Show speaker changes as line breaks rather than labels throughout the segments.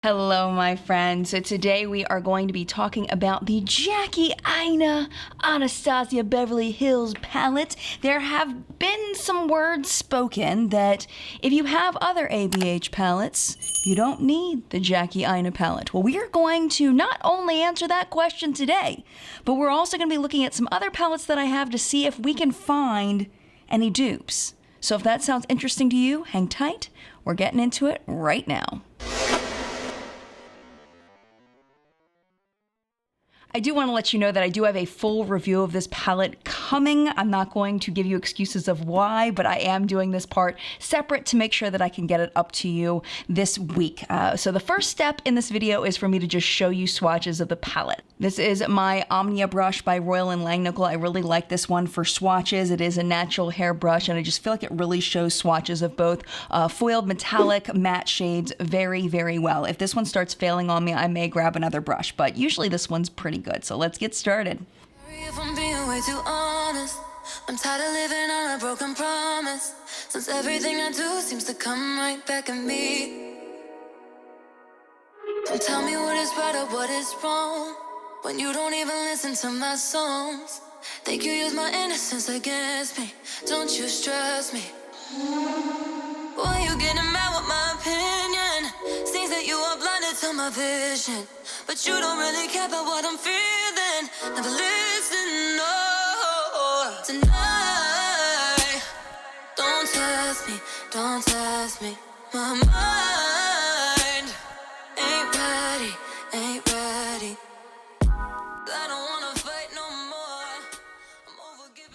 Hello, my friends. So today we are going to be talking about the Jackie Aina Anastasia Beverly Hills palette. There have been some words spoken that if you have other ABH palettes, you don't need the Jackie Aina palette. Well, we are going to not only answer that question today, but we're also going to be looking at some other palettes that I have to see if we can find any dupes. So if that sounds interesting to you, hang tight. We're getting into it right now. I do want to let you know that I do have a full review of this palette coming. I'm not going to give you excuses of why, but I am doing this part separate to make sure that I can get it up to you this week. So the first step in this video is for me to just show you swatches of the palette. This is my Omnia brush by Royal & Langnickel. I really like this one for swatches. It is a natural hair brush, and I just feel like it really shows swatches of both foiled metallic matte shades very, very well. If this one starts failing on me, I may grab another brush, but usually this one's pretty good. So let's get started.
If I'm being way too honest, I'm tired of living on a broken promise. Since everything I do seems to come right back at me. Don't tell me what is right or what is wrong when you don't even listen to my songs. Think you use my innocence against me. Don't you stress me. Why you getting mad with my opinion? Seems that you are blinded to my vision, but you don't really care about what I'm feeling. Never listen, no. Tonight, don't test me, don't test me. My mind ain't ready, ain't ready. I don't wanna fight no more.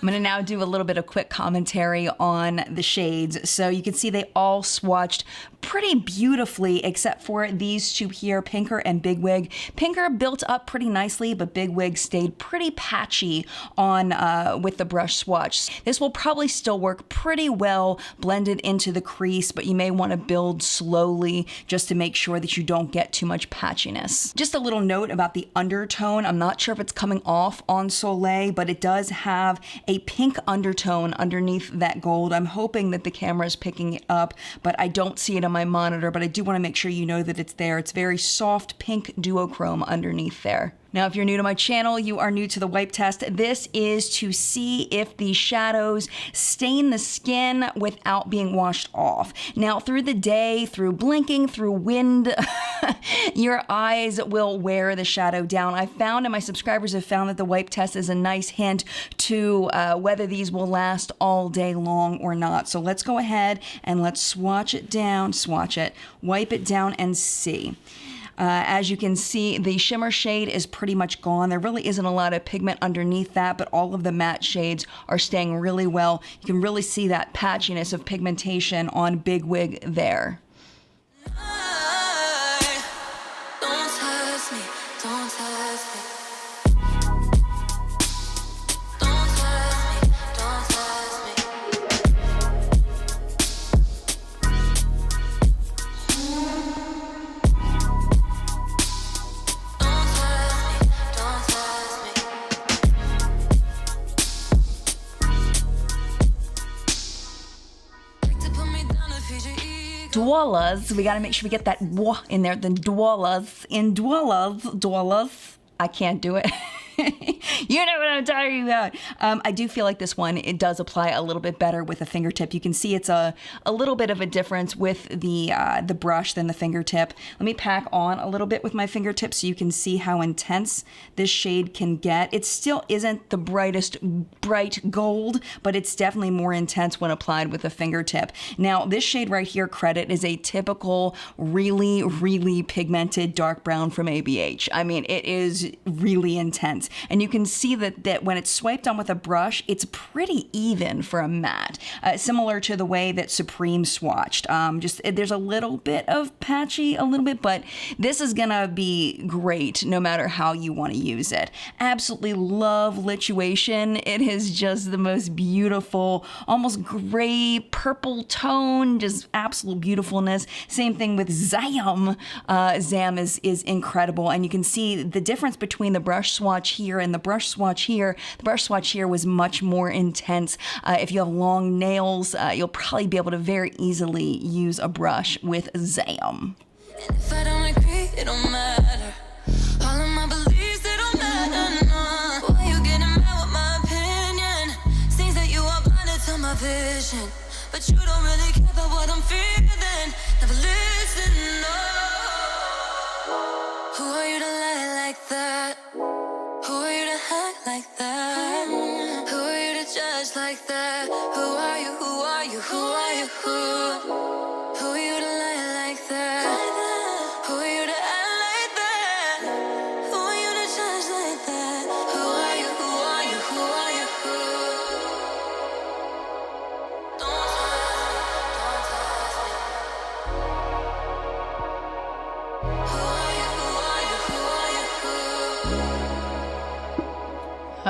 I'm going to now do a little bit of quick commentary on the shades. So you can see they all swatched pretty beautifully, except for these two here, Pinker and Bigwig. Pinker built up pretty nicely, but Bigwig stayed pretty patchy on with the brush swatch. This will probably still work pretty well blended into the crease, but you may want to build slowly just to make sure that you don't get too much patchiness. Just a little note about the undertone. I'm not sure if it's coming off on Soleil, but it does have a pink undertone underneath that gold. I'm hoping that the camera is picking it up, but I don't see it on my monitor, but I do want to make sure you know that it's there. It's very soft pink duochrome underneath there. Now, if you're new to my channel, you are new to the wipe test. This is to see if the shadows stain the skin without being washed off. Now, through the day, through blinking, through wind, your eyes will wear the shadow down. I found, and my subscribers have found, that the wipe test is a nice hint to whether these will last all day long or not. So let's go ahead and let's swatch it down, wipe it down and see. As you can see, the shimmer shade is pretty much gone. There really isn't a lot of pigment underneath that, but all of the matte shades are staying really well. You can really see that patchiness of pigmentation on Bigwig there.
Don't test me, don't test me.
Dwellers, we gotta make sure we get that "w" in there. The dwellers, dwellers. I can't do it. You know what I'm talking about. I do feel like this one, it does apply a little bit better with a fingertip. You can see it's a little bit of a difference with the brush than the fingertip. Let me pack on a little bit with my fingertip so you can see how intense this shade can get. It still isn't the brightest bright gold, but it's definitely more intense when applied with a fingertip. Now, this shade right here, Credit, is a typical really, really pigmented dark brown from ABH. I mean, it is really intense. And you can see that when it's swiped on with a brush, it's pretty even for a matte, similar to the way that Supreme swatched. Just there's a little bit of patchy, but this is gonna be great no matter how you want to use it. Absolutely love Lituation. It is just the most beautiful, almost gray purple tone, just absolute beautifulness. Same thing with Zam. Zam is incredible, and you can see the difference between the brush swatch here and the brush swatch here. The brush swatch here was much more intense. If you have long nails, you'll probably be able to very easily use a brush with Zam.
And if I don't agree but you don't really care about what I'm feeling. Never listen, no. Who are you to lie like that? Who are you to act like that? Who are you to judge like that? Who are you? Who are you? Who are you? Who are you to lie like that? Who are you to act like that? Who are you to judge like that? Who are you? Who are you? Who are you? Don't test me. Who are you? Who are you? Who are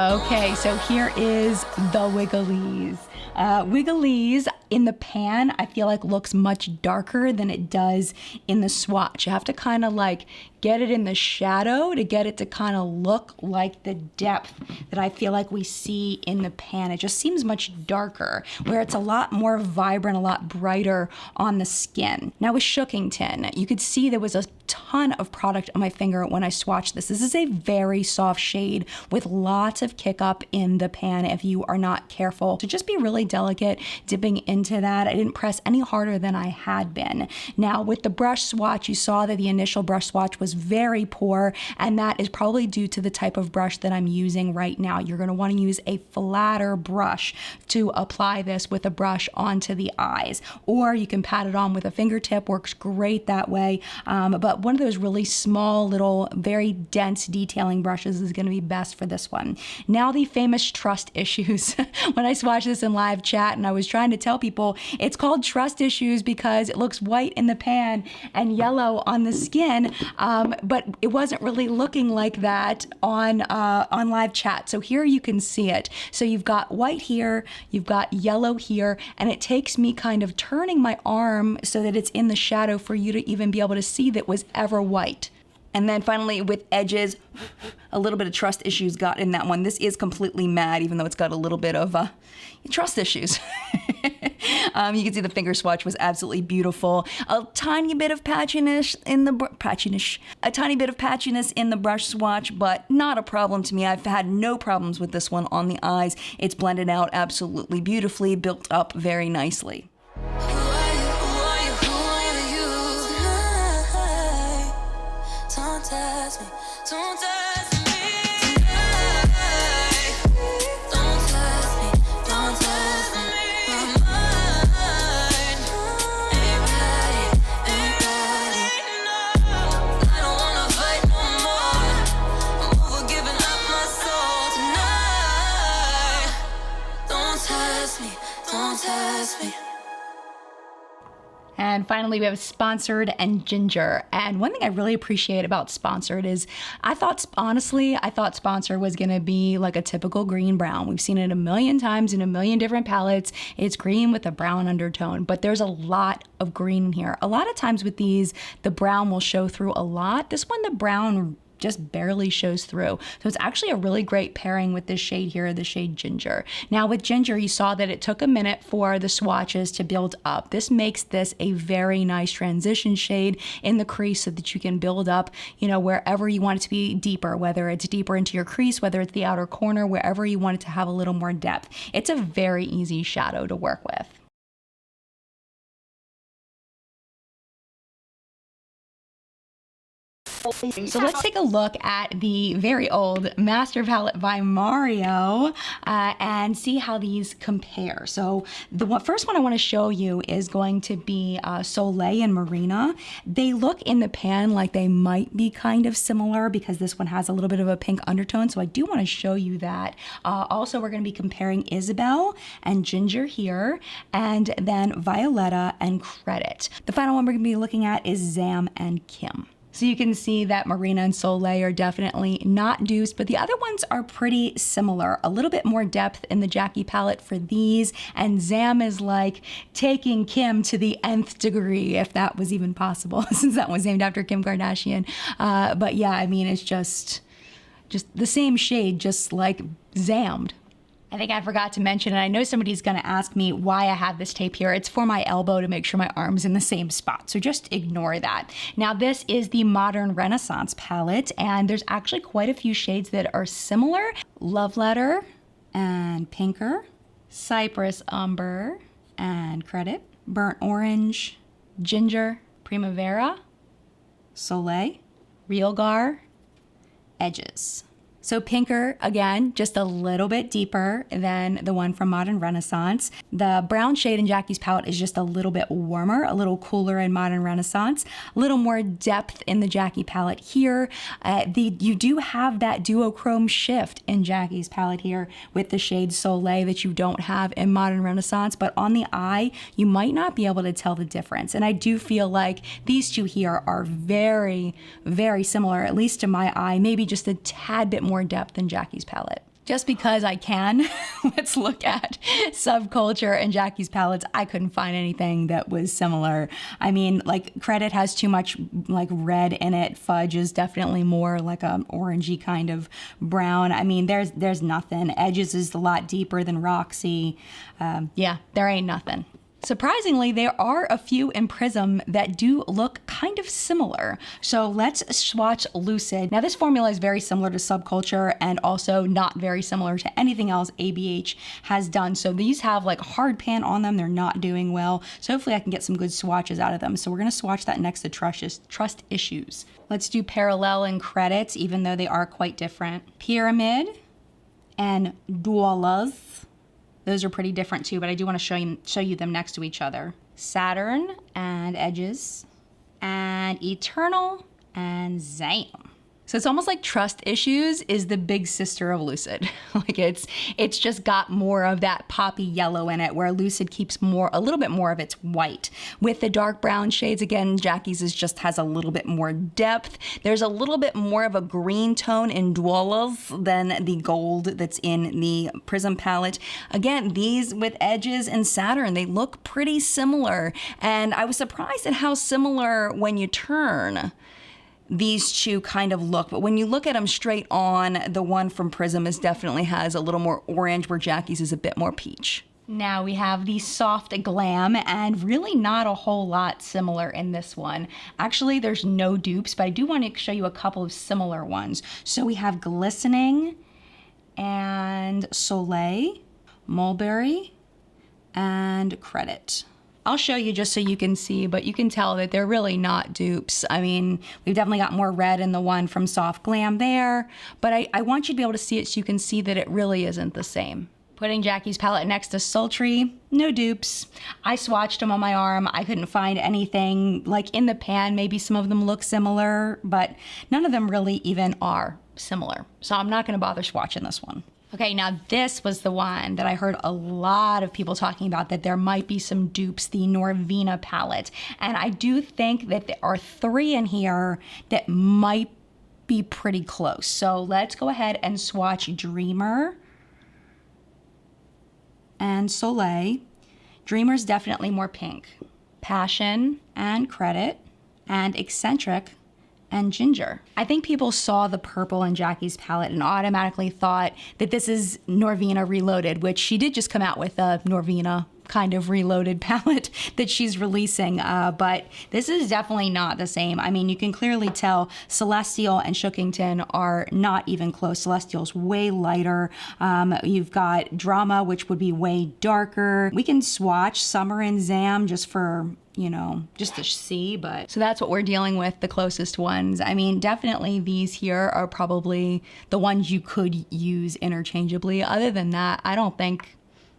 you?
Okay, so here is the Wigglies. Wigglies in the pan, I feel like looks much darker than it does in the swatch. You have to kind of like get it in the shadow to get it to kind of look like the depth that I feel like we see in the pan. It just seems much darker, where it's a lot more vibrant, a lot brighter on the skin. Now with Shookington, you could see there was a ton of product on my finger when I swatched this. This is a very soft shade with lots of kick up in the pan if you are not careful. So just be really delicate dipping into that. I didn't press any harder than I had been. Now with the brush swatch, you saw that the initial brush swatch was very poor, and that is probably due to the type of brush that I'm using right now. You're going to want to use a flatter brush to apply this with a brush onto the eyes, or you can pat it on with a fingertip, works great that way. But one of those really small, little, very dense detailing brushes is going to be best for this one. Now the famous trust issues. When I swatched this in live chat and I was trying to tell people it's called trust issues because it looks white in the pan and yellow on the skin, but it wasn't really looking like that on live chat. So here you can see it. So you've got white here, you've got yellow here, and it takes me kind of turning my arm so that it's in the shadow for you to even be able to see that was ever white. And then finally with edges, a little bit of trust issues got in that one. This is completely matte, even though it's got a little bit of trust issues. You can see the finger swatch was absolutely beautiful. A tiny bit of patchiness in the brush swatch, but not a problem to me. I've had no problems with this one on the eyes. It's blended out absolutely beautifully, built up very nicely.
Don't test me tonight. Don't test me, don't test me. My mind ain't ready, no. I don't wanna fight no more. I'm over giving up my soul tonight. Don't test me, don't test me.
And finally, we have Sponsored and Ginger. And one thing I really appreciate about Sponsored is I thought Sponsored was going to be like a typical green brown. We've seen it a million times in a million different palettes. It's green with a brown undertone, but there's a lot of green in here. A lot of times with these, the brown will show through a lot. This one, the brown just barely shows through. So it's actually a really great pairing with this shade here, the shade Ginger. Now with Ginger, you saw that it took a minute for the swatches to build up. This makes this a very nice transition shade in the crease so that you can build up, wherever you want it to be deeper, whether it's deeper into your crease, whether it's the outer corner, wherever you want it to have a little more depth. It's a very easy shadow to work with. So let's take a look at the very old Master Palette by Mario and see how these compare. So the first one I want to show you is going to be Soleil and Marina. They look in the pan like they might be kind of similar because this one has a little bit of a pink undertone. So I do want to show you that. Also, we're going to be comparing Isabel and Ginger here, and then Violetta and Credit. The final one we're going to be looking at is Zam and Kim. So you can see that Marina and Soleil are definitely not dupes, but the other ones are pretty similar. A little bit more depth in the Jackie palette for these, and Zam is like taking Kim to the nth degree, if that was even possible, since that was named after Kim Kardashian. But yeah, I mean, it's just the same shade, just like Zammed. I think I forgot to mention, and I know somebody's going to ask me why I have this tape here. It's for my elbow to make sure my arm's in the same spot, so just ignore that. Now, this is the Modern Renaissance palette, and there's actually quite a few shades that are similar. Love Letter and Pinker, Cypress Umber, and Credit, Burnt Orange, Ginger, Primavera, Soleil, Real Gar, Edges. So Pinker, again, just a little bit deeper than the one from Modern Renaissance. The brown shade in Jackie's palette is just a little bit warmer, a little cooler in Modern Renaissance, a little more depth in the Jackie palette here. You do have that duochrome shift in Jackie's palette here with the shade Soleil that you don't have in Modern Renaissance, but on the eye, you might not be able to tell the difference. And I do feel like these two here are very, very similar, at least to my eye, maybe just a tad bit more depth in Jackie's palette. Just because I can, let's look at Subculture and Jackie's palettes. I couldn't find anything that was similar. I mean, like Credit has too much like red in it. Fudge is definitely more like a orangey kind of brown. I mean, there's nothing. Edges is a lot deeper than Roxy. Yeah, there ain't nothing. Surprisingly, there are a few in Prism that do look kind of similar. So let's swatch Lucid. Now this formula is very similar to Subculture and also not very similar to anything else ABH has done. So these have like hard pan on them. They're not doing well. So hopefully I can get some good swatches out of them. So we're gonna swatch that next to Trust Issues. Let's do Parallel and Credits, even though they are quite different. Pyramid and Doulas. Those are pretty different too, but I do want to show you them next to each other. Saturn and Edges, and Eternal and Zam. So it's almost like Trust Issues is the big sister of Lucid. Like it's just got more of that poppy yellow in it, where Lucid keeps a little bit more of its white. With the dark brown shades, again, Jackie's just has a little bit more depth. There's a little bit more of a green tone in Doulas than the gold that's in the Prism palette. Again, these with Edges and Saturn, they look pretty similar. And I was surprised at how similar when you turn these two kind of look, but when you look at them straight on, the one from Prism definitely has a little more orange, where Jackie's is a bit more peach. Now we have the Soft Glam, and really not a whole lot similar in this one. Actually, there's no dupes, but I do want to show you a couple of similar ones. So we have Glistening and Soleil, Mulberry, and Credit. I'll show you just so you can see, but you can tell that they're really not dupes. I mean, we've definitely got more red in the one from Soft Glam there, but I want you to be able to see it so you can see that it really isn't the same. Putting Jackie's palette next to Sultry, no dupes. I swatched them on my arm. I couldn't find anything like in the pan. Maybe some of them look similar, but none of them really even are similar. So I'm not gonna bother swatching this one. Okay, now this was the one that I heard a lot of people talking about, that there might be some dupes, the Norvina palette. And I do think that there are 3 in here that might be pretty close. So let's go ahead and swatch Dreamer and Soleil. Dreamer's definitely more pink. Passion and Credit and Eccentric and Ginger. I think people saw the purple in Jackie's palette and automatically thought that this is Norvina Reloaded, which she did just come out with a Norvina kind of reloaded palette that she's releasing, but this is definitely not the same. I mean, you can clearly tell Celestial and Shookington are not even close. Celestial's way lighter. You've got Drama, which would be way darker. We can swatch Summer and Zam just for, you know, just to see, but so that's what we're dealing with, the closest ones. I mean, definitely these here are probably the ones you could use interchangeably. Other than that, I don't think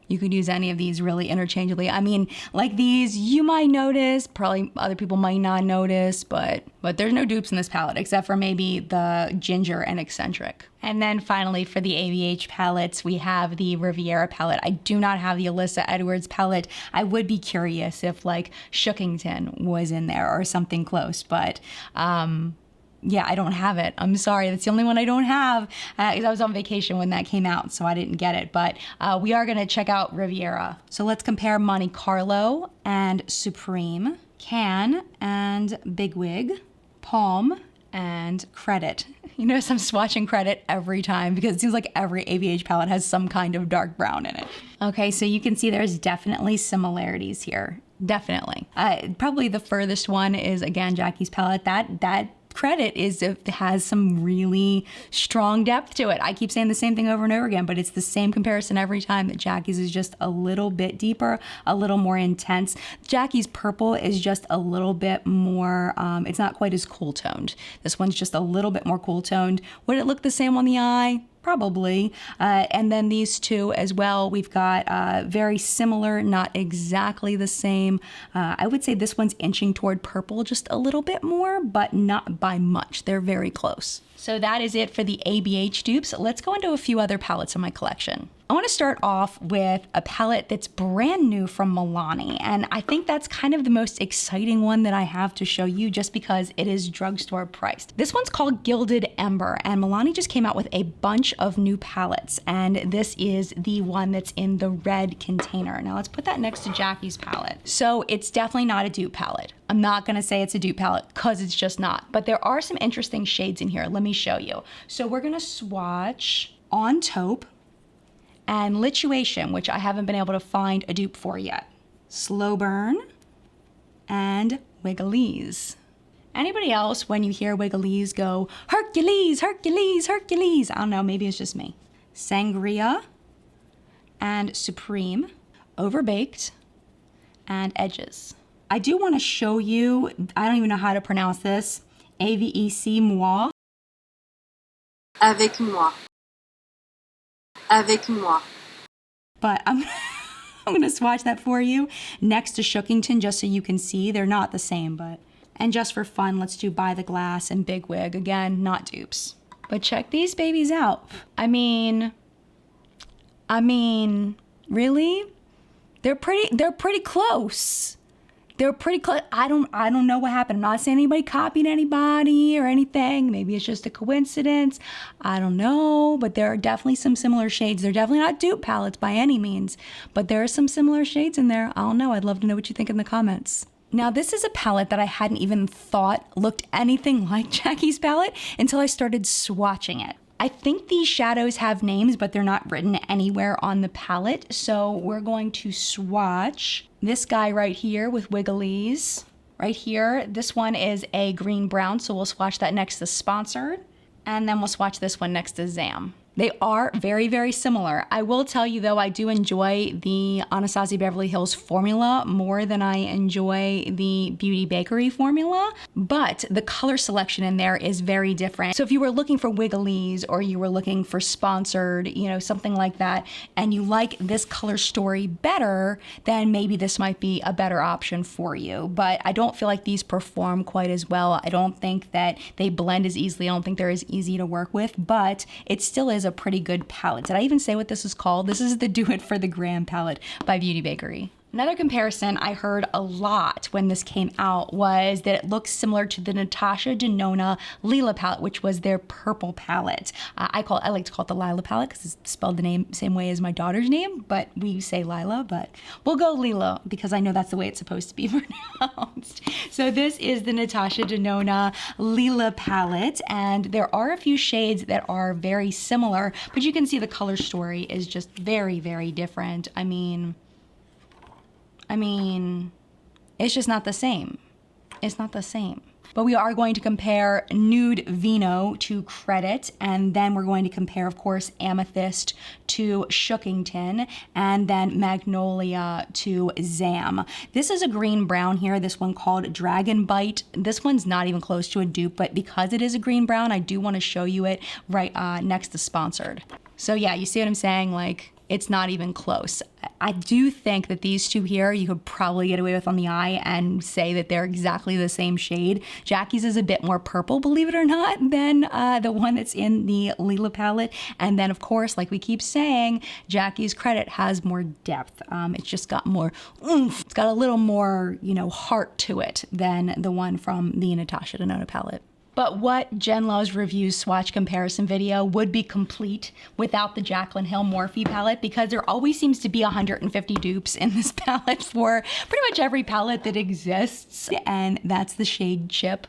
you could use any of these really interchangeably. I mean, like these, you might notice, probably other people might not notice, but there's no dupes in this palette except for maybe the Ginger and Eccentric. And then finally for the ABH palettes, we have the Riviera palette. I do not have the Alyssa Edwards palette. I would be curious if like Shookington was in there or something close, but yeah, I don't have it. I'm sorry. That's the only one I don't have, because I was on vacation when that came out, so I didn't get it. But we are going to check out Riviera. So let's compare Monte Carlo and Supreme, Can and Bigwig, Palm and Credit. You notice I'm swatching Credit every time because it seems like every ABH palette has some kind of dark brown in it. Okay, so you can see there's definitely similarities here. Definitely. Probably the furthest one is, again, Jackie's palette. That credit is it has some really strong depth to it. I keep saying the same thing over and over again, but it's the same comparison every time, that Jackie's is just a little bit deeper, a little more intense. Jackie's purple is just a little bit more, it's not quite as cool toned. This one's just a little bit more cool toned. Would it look the same on the eye? Probably. And then these two as well, we've got very similar, not exactly the same. I would say this one's inching toward purple just a little bit more, but not by much. They're very close. So that is it for the ABH dupes. Let's go into a few other palettes in my collection. I want to start off with a palette that's brand new from Milani, and I think that's kind of the most exciting one that I have to show you just because it is drugstore priced. This one's called Gilded Ember, and Milani just came out with a bunch of new palettes, and this is the one that's in the red container. Now let's put that next to Jackie's palette. So it's definitely not a dupe palette. I'm not gonna say it's a dupe palette because it's just not, but there are some interesting shades in here. Let me show you. So we're gonna swatch On Taupe and Lituation, which I haven't been able to find a dupe for yet. Slow Burn and Wigglese. Anybody else, when you hear Wigglese, go, Hercules, Hercules, Hercules? I don't know, maybe it's just me. Sangria and Supreme, Overbaked and Edges. I do want to show you, I don't even know how to pronounce this, Avec moi.
Avec moi. Avec moi.
But I'm going to swatch that for you next to Shookington just so you can see. They're not the same, but... And just for fun, let's do By the Glass and Big Wig. Again, not dupes. But check these babies out. I mean, really? They're pretty close. They're pretty close. I don't know what happened. I'm not saying anybody copied anybody or anything. Maybe it's just a coincidence. I don't know, but there are definitely some similar shades. They're definitely not dupe palettes by any means, but there are some similar shades in there. I don't know. I'd love to know what you think in the comments. Now, this is a palette that I hadn't even thought looked anything like Jackie's palette until I started swatching it. I think these shadows have names, but they're not written anywhere on the palette. So we're going to swatch this guy right here with Wigglese. Right here, this one is a green brown, so we'll swatch that next to Sponsored. And then we'll swatch this one next to Zam. They are very, very similar. I will tell you though, I do enjoy the Anastasia Beverly Hills formula more than I enjoy the Beauty Bakery formula, but the color selection in there is very different. So if you were looking for Wigglese or you were looking for Sponsored, you know, something like that, and you like this color story better, then maybe this might be a better option for you. But I don't feel like these perform quite as well. I don't think that they blend as easily. I don't think they're as easy to work with, but it still is a pretty good palette. Did I even say what this is called? This is the Do It for the Gram palette by Beauty Bakery. Another comparison I heard a lot when this came out was that it looks similar to the Natasha Denona Lila palette, which was their purple palette. I like to call it the Lila palette because it's spelled the same way as my daughter's name, but we say Lila, but we'll go Lila because I know that's the way it's supposed to be pronounced. So this is the Natasha Denona Lila palette, and there are a few shades that are very similar, but you can see the color story is just very, very different. I mean, it's just not the same. It's not the same. But we are going to compare Nude Vino to Credit, and then we're going to compare, of course, Amethyst to Shookington, and then Magnolia to Zam. This is a green brown here, this one called Dragon Bite. This one's not even close to a dupe, but because it is a green brown, I do want to show you it right next to Sponsored. So yeah, you see what I'm saying? Like, it's not even close. I do think that these two here, you could probably get away with on the eye and say that they're exactly the same shade. Jackie's is a bit more purple, believe it or not, than the one that's in the Lila palette. And then, of course, like we keep saying, Jackie's Credit has more depth. It's just got more oomph. It's got a little more, you know, heart to it than the one from the Natasha Denona palette. But what Jen Loves Reviews swatch comparison video would be complete without the Jaclyn Hill Morphe palette, because there always seems to be 150 dupes in this palette for pretty much every palette that exists. And that's the shade Chip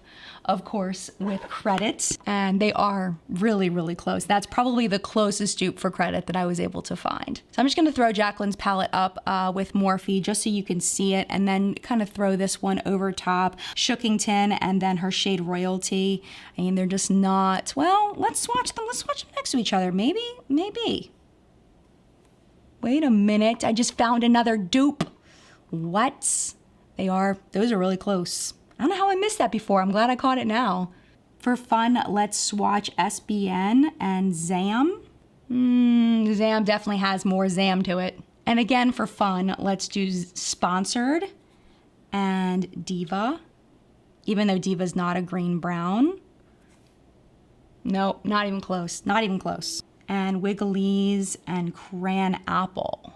of course, with credit. And they are really, really close. That's probably the closest dupe for credit that I was able to find. So I'm just gonna throw Jacqueline's palette up with Morphe just so you can see it, and then kind of throw this one over top, Shookington, and then her shade Royalty. I mean, they're just not, well, let's swatch them. Let's swatch them next to each other. Maybe, maybe. Wait a minute, I just found another dupe. What? Those are really close. I don't know how I missed that before. I'm glad I caught it now. For fun, let's swatch SBN and Zam. Zam definitely has more Zam to it. And again, for fun, let's do Sponsored and Diva. Even though Diva's not a green brown. Nope, not even close, not even close. And Wiggley's and Cran Apple.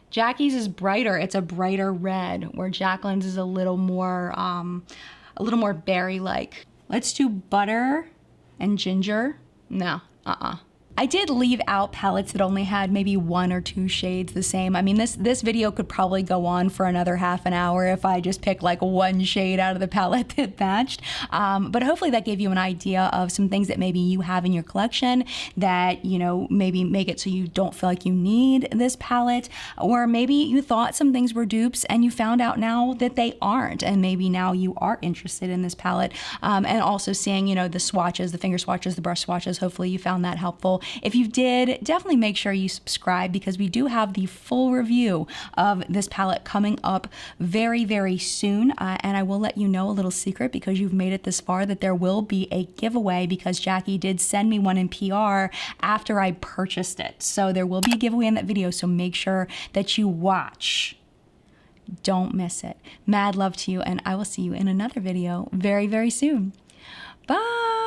Jackie's is brighter. It's a brighter red, where Jacqueline's is a little more berry-like. Let's do Butter and Ginger. No, I did leave out palettes that only had maybe 1 or 2 shades the same. I mean, this video could probably go on for another half an hour if I just picked like 1 shade out of the palette that matched. But hopefully that gave you an idea of some things that maybe you have in your collection that, you know, maybe make it so you don't feel like you need this palette. Or maybe you thought some things were dupes and you found out now that they aren't. And maybe now you are interested in this palette. And also seeing, you know, the swatches, the finger swatches, the brush swatches. Hopefully you found that helpful. If you did, definitely make sure you subscribe, because we do have the full review of this palette coming up very, very soon. And I will let you know a little secret, because you've made it this far, that there will be a giveaway, because Jackie did send me one in PR after I purchased it. So there will be a giveaway in that video, so make sure that you watch. Don't miss it. Mad love to you, and I will see you in another video very, very soon. Bye!